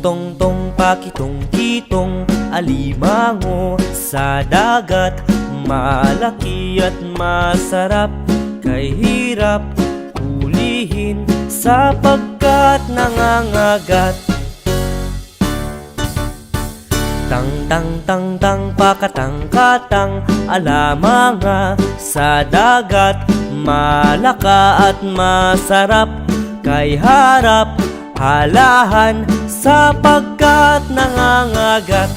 tong tong pakitong-kitong alimango sa dagat. Malaki at masarap, kay hirap hulihin sapagkat nangangagat. Tang tang tang tang pakatang-katang alamanga sa dagat. Malaka at masarap, kay harap halahan sapagkat nangangagat.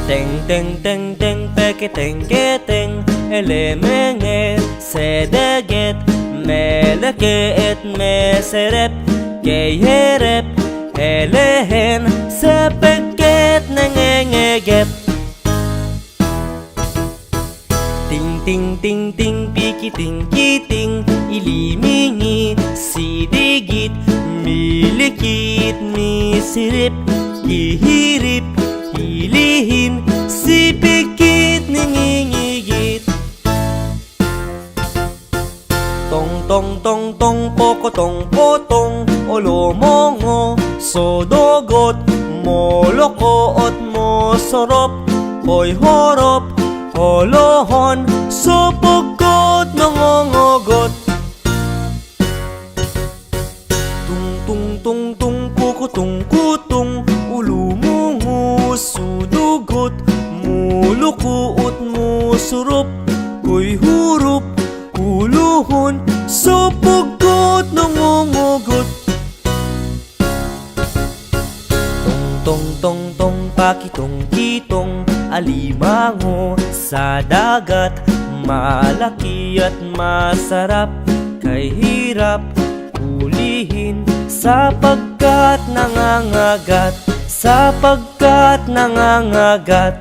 Teng teng teng teng peketeng keteng elemenge sedeget meleke et meserep keyerep elehen sepeket nengengegep. Ting ting ting ting pikiting kiting ilimingi sidigit milikit misirip gihirip hilihin sipikit ningingigit. Tong tong tong tong pokotong potong olomongo sodogot molokoot mosorop hoy horop holohon sopogot nangongogot. Tung tung tung tung kukutung kutung ulumungu sudugot mulukuot musurup hoy hurup huluhon sopogot nangongogot. Tong tong tong pakitong-kitong alimango sa dagat. Malaki at masarap, kay hirap hulihin sapagkat nangangagat, sapagkat nangangagat.